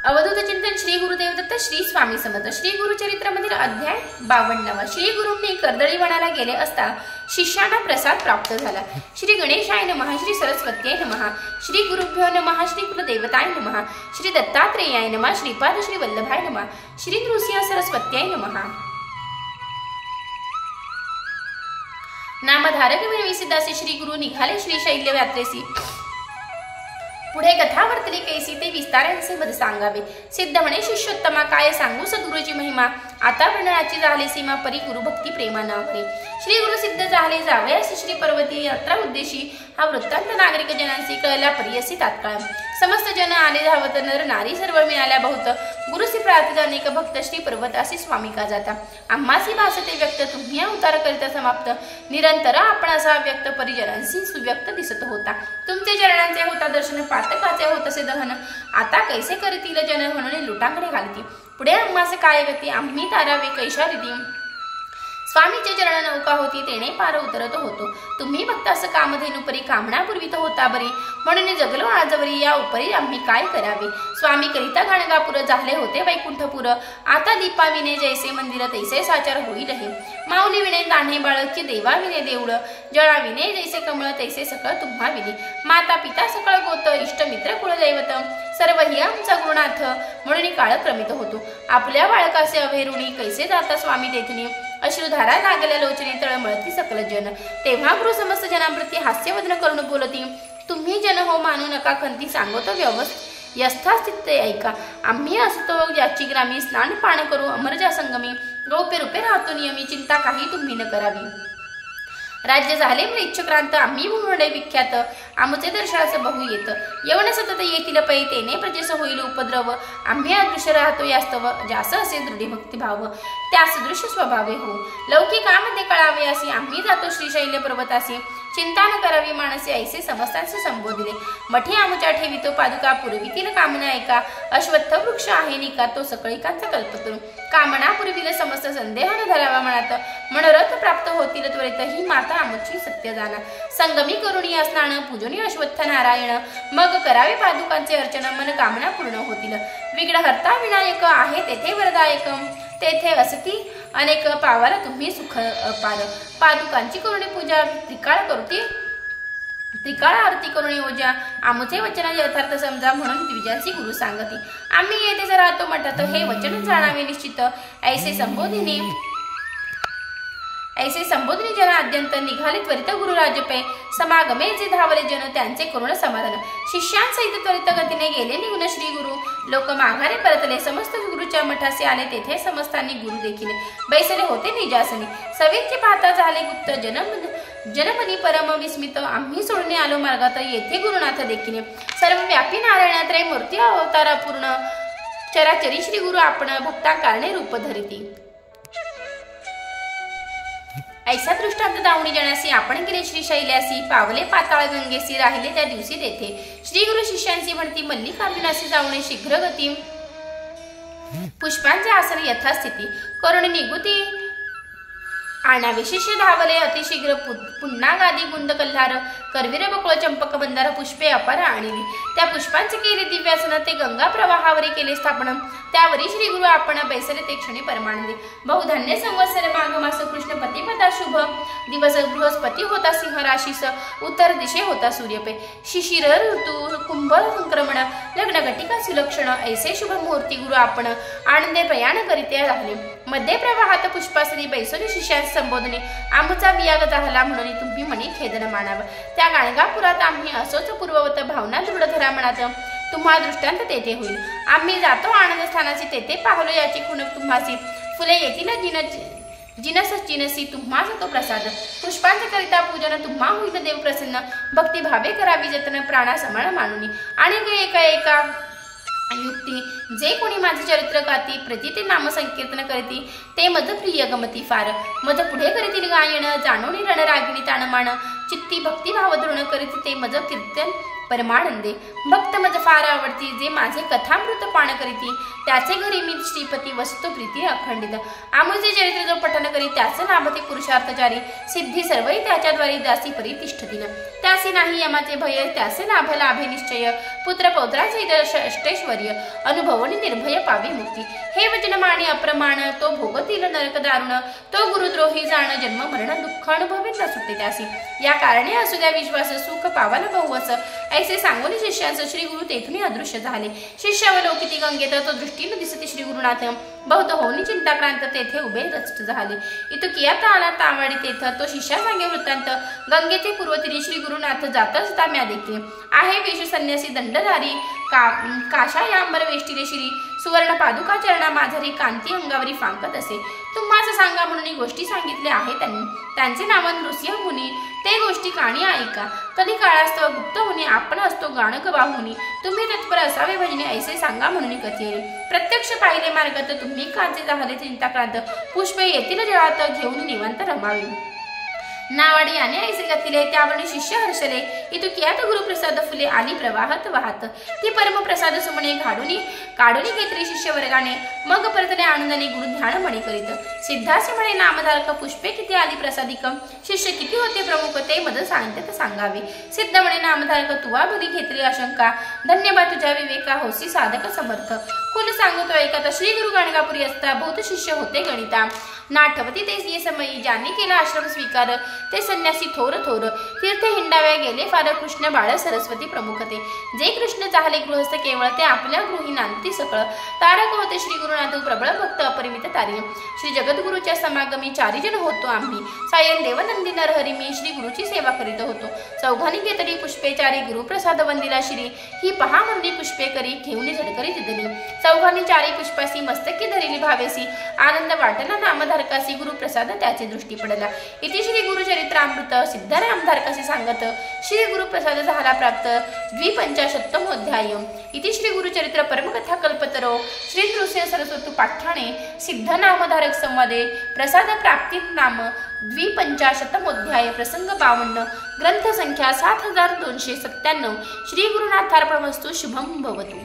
अवधूत चिंतन श्री गुरुदेव दत्त श्री स्वामी समर्थ श्री गुरुचरित्रामधील अध्याय 52. श्री गुरूंनी कर्दळीवनाला गेले असता शिष्यांना प्रसाद प्राप्त झाला. श्री गणेशाय नमः, श्री सरस्वत्याय नमः, श्री गुरुभ्यो नमः, श्री कुलदेवताय नमः, श्री दत्तात्रेयाय नमः, श्रीपाद श्री वल्लभाय नमः, श्री नृसिंह सरस्वत्याय नमः. नामधारक विसिद्धासे श्री गुरु निघाले श्री शैल्य यात्रेसी. पुढे कथा वर्तली कैसी ते विस्तारांचे मध सांगावे. सिद्ध म्हणे शिष्योत्तमा, काय सांगू सद्गुरूची महिमा. आता वर्णनाची झाली सीमा, परी गुरु भक्ती प्रेमानावरे. श्री गुरु सिद्ध झाले जावयासी श्री पर्वती यात्रा उद्देशी. हा वृत्तांत नागरिक जनांसी कळला परियसी तात्काळ. समस्त जन आले धावत, नर नारी सर्व मिळाल्या बहुत. गुरुसी प्रार्थित अनेक भक्त, श्री पर्वतासी स्वामी का जाता. आम्हासी भासते व्यक्त, तुम्ही अवतार करिता समाप्त. निरंतर आपण असा व्यक्त परिजनांशी सुव्यक्त दिसत होता. तुमचे चरणांचे होता दर्शन, पातकाचे होत असे दहन. आता कैसे करतील जन, म्हणून लुटांगडे घालती. पुढे आम्हासे काय गती, आम्ही तारावे कैशा रीती. स्वामीचे चरण नौका होती, तेने पार उतरत होतो. तुम्ही भक्तास कामधेनु परी, कामना पुरवित होता बरी. म्हणून जगलो आजवरी, या उपरी आम्ही काय करावे. स्वामी करिता गाणगापूर, झाले होते वैकुंठपूर. आता दीपा विने जैसे मंदिर, तैसे साचार होईल हे. माऊली विने दाणे बाळकी, देवा विने देऊळ. जळा विने जैसे कमळ, तैसे सकळ तुम्हा विने. माता पिता सकळ गोत, इष्टमित्र कुळदैवत. सर्व ही आमचा गुरुनाथ, म्हणून काळ क्रमित होतो. आपल्या बाळकासे अभेरुणी, कैसे जाता स्वामी तेथुनी. अश्रुधारा लागल्या लोचने, तळमळती सकल जन. तेव्हा गुरु समस्त जनांप्रती हास्यवदन करून बोलती. तुम्ही जन हो मानू नका खंती, सांगतो यस्थास्थित ऐका. आम्ही असतो ज्याची ग्रामी, स्नान पान करू अमरजा संगमी. गौप्य रूपे राहतो नियमी, चिंता काही तुम्ही न करावी. राज्य झाले मृच्छक्रांत, आम्ही भूमंडे विख्यात. आमचे दर्शनास बहु येत, यवन सतत येतील पै. तेने प्रजेस होईल उपद्रव. आम्ही अदृश्य राहतो यास्तव, जास असे दृढ भक्तिभाव. त्यास दृश्य स्वभावे हो, लौकिकामध्ये कळावे असे. आम्ही जातो श्रीशैल्य पर्वतासी, चिंता न करावी मानसे. ऐसे समस्तांचे संबोधिले. मठी आमच्या ठेवितो पादुका, पुरवितील कामना ऐका. अश्वत्थ वृक्ष आहे निका, तो सकळिकांचा कल्पतरू. कामना पुरविल समस्त, संदेह न धरावा मनात. मनोरथ प्राप्त होतील त्वरित, ही माता आमची सत्य जाणा. संगमी करुणी स्नान, पूजनी अश्वत्थ नारायण. मग करावे पादुकांचे अर्चन, मन कामना पूर्ण होतील. विघ्नहर्ता विनायक आहे तेथे वरदायक. तेथे असती अनेक, पावाल तुम्ही सुख पार. पादुकांची करुणी पूजा, त्रिकाळ आरती करुणी ओजा. आमचे वचन यथार्थ समजा, म्हणून द्विजांची गुरु सांगती. आम्ही येथेच राहतो मठात, हे वचन जाणावे निश्चित. ऐसे संबोधनी जन अद्यंत, निघाले त्वरित गुरुराजपे. समागमे जे धावले जन, त्यांचे करुण समाधान. शिष्यांसहित त्वरित गतीने गेले निघून श्री गुरु. लोक माघारे परतले, समस्त गुरुच्या मठासे आले. तेथे समस्तांनी गुरु देखिले, बैसले होते निजासनी. सवेचे पाहता झाले गुप्त, जनमनी परम विस्मित. आम्ही सोडणे आलो मार्गात, येथे गुरुनाथ देखिले. सर्व व्यापी नारायणात्रय मूर्ती अवतार पूर्ण. चराचरी श्री गुरु आपण, भक्ता कारणे रूप धरिती. ऐसा दृष्टांत दावणी जनासी, आपण गेले श्री शैल्यासी. पावले पाताळ गंगेसी, राहिले त्या दिवशी तेथे. श्री गुरु शिष्यांसी म्हणती, मल्लिकार्जुनासी जावणे शीघ्र गती. पुष्पांचे आसन यथास्थिती, करुण निगुती आणावे. शिष्य धावले अतिशीघ्र, पुन्हा गादी गुंद कल्हार. करवीर बकुळ चंपक मंदार, पुष्पे अपार आणली. त्या पुष्पांचे केले दिव्यासन, ते गंगा प्रवाहावरी केले स्थापन. त्यावरी श्री गुरु आपण, बैसले ते क्षणी परमानंदी. बहुधान्य संवत्सर माघ मास, कृष्ण पतिपदा शुभ दिवस. बृहस्पती होता सिंह राशीस, उत्तर दिशे होता सूर्यपे. शिशिर ऋतू कुंभ संक्रमण, लग्न घटिका सुलक्षण. ऐसे शुभ मुहूर्ती गुरु आपण, आनंदे प्रयाण करीते राहिले. मध्ये प्रवाहात पुष्पासनी, बैसोनी शिष्यांचे संबोधने. आमचा वियाग झाला, म्हणून तुम्ही म्हणी खेदन मानावं. त्या गाणगापुरात आम्ही असोच पूर्ववत, भावना दृढ धरा मनात. तुम्हा दृष्टांत तेथे होईल. आम्ही जातो आनंद स्थानाची, तेथे पाहलो याची खुणक तुम्हासी. फुले येतील जिनस चिनसी, तुम्हाच तो प्रसाद. पुष्पांचे करिता पूजन, तुम्हा होईल देव प्रसन्न. भक्ती भावे करावी जतन, प्राणा समाळ मानुनी. आणि एका युक्ती, जे कोणी माझे चरित्र गाती. प्रति ते नाम संकीर्तन करती, ते मज प्रिय गमती फार. मज पुढे करीतील गायन, जाणून रणरागिणी ताणमान. चित्ती भक्ती भाव दृढ करीत, ते मज कीर्तन परमानंदे. भक्त मज फार आवडती, जे माझे कथामृत पान करीती, त्याचे घरी मी श्रीपती वसतो प्रीती अखंडित. आमुचे चरित्र जो पठन करी, त्याचे लाभते पुरुषार्थचारी, सिद्धी सर्वही त्याच्याद्वारे दासी परी तिष्ठतीन. त्यासी नाही यमाचे भय, त्याचे लाभ लाभे निश्चय, पुत्र पौत्राचे अष्टैश्वर्य, अनुभवनी निर्भय पावी मुक्ती. हे वचन माणी अप्रमाण, तो भोगतील नरक दारुण, तो गुरुद्रोही जाण, जन्म मरण दुःख अनुभवे न सुटते त्यासी. या कारणे असू द्या विश्वास, सुख पावाला बहुवस, ऐसे सांगून शिष्यास श्री गुरु तेथून अदृश्य झाले. शिष्यावलोकिती गंगेत, तो दृष्टीने दिसते श्री गुरुनाथ, बहुत होनी चिंताक्रांत, तेथे उभे रचित झाले. इतुकिया आला तावाडी तेथ, तो शिष्या सांगे वृत्तांत, गंगेचे पूर्वतीरी श्री गुरुनाथ जाता जाता म्या देखते. आहे वेश संन्यासी दंडधारी, काशायांबर वेष्टिले श्री, सुवर्ण पादुका चरणा माझरी, कांती अंगावरी फांकत असे. तुम्हाच सांगा म्हणून गोष्टी सांगितले आहे त्यांनी, त्यांचे नाव नृसिंह मुनी, ते गोष्टी काणी ऐका. कधी काळास्तव गुप्त होणे, आपण असतो गाणक बाहुनी, तुम्ही तत्पर असावे भजने, ऐसे सांगा म्हणून कथेरे. प्रत्यक्ष पाहिले मार्गात, तुम्ही काचे झाले चिंताक्रांत, पुष्पे येतील जळात, घेऊन निवांत रमावे. नावाडी याने ऐसे गतीले, त्यावरून शिष्य हर्षले, इतुकियात गुरुप्रसाद फुले आली प्रवाहत वाहत. ती परमप्रसाद सुमणे काढून घेतली शिष्य वर्गाने, मग परतले आनंदाने गुरु ध्यान म्हणे करीत. सिद्धासे म्हणे नामधारक, पुष्पे किती आली प्रसादिक, शिष्य किती होते प्रमुख, ते मद सांगतात सांगावे. सिद्ध म्हणे नामधारक, तुवा भरी घेतली आशंका, धन्यवाद तुझ्या विवेका, होसी साधक समर्थ. कुल सांगतो ऐकता, श्री गुरु गाणगापुरी असता, बहुत शिष्य होते गणिता. नाठवती ते समयी, ज्यांनी केला आश्रम स्वीकार, ते संन्यासी थोर थोर, तीर्थ हिंडाव्या गेले फार, कृष्ण बाळ सरस्वती प्रमुखते. जे कृष्ण चाहले गृहस्थ केवळ, ते आपल्या गृही नांदती सकळ. तारक होते श्री गुरुनाथ, प्रबळ भक्त अपरिमित तारी. श्री जगद्गुरुच्या समागमी चारिजन होतो आम्ही, सायन देव नंदी नरहरी, मी श्री गुरुची सेवा करीत होतो. चौघांनी घेतली पुष्पेचारी, गुरुप्रसाद वंदिला श्री, ही पहा म्हणून पुष्पे करी, घेऊन झडकरी दिदली. चौघांनी चारी पुष्पासी, मस्तकी धरिली भावेसी, आनंद वाटला नामधारकासी, गुरुप्रसाद त्याचे दृष्टी पडला. इति श्री गुरुचरित्रामृत सिद्धरामधारकासी सांगत, श्री गुरुप्रसाद झाला प्राप्त, 250 इति श्री गुरुचरित्र परमकथा कल्पतरो, श्री नृसिंह सरस्वती पाठाणे, सिद्ध नामधारक संवादे, प्रसाद प्राप्ती नाम 250 प्रसंग 52, ग्रंथ संख्या 7297. श्री गुरुनाथार्पणमस्तु. शुभम भवतु.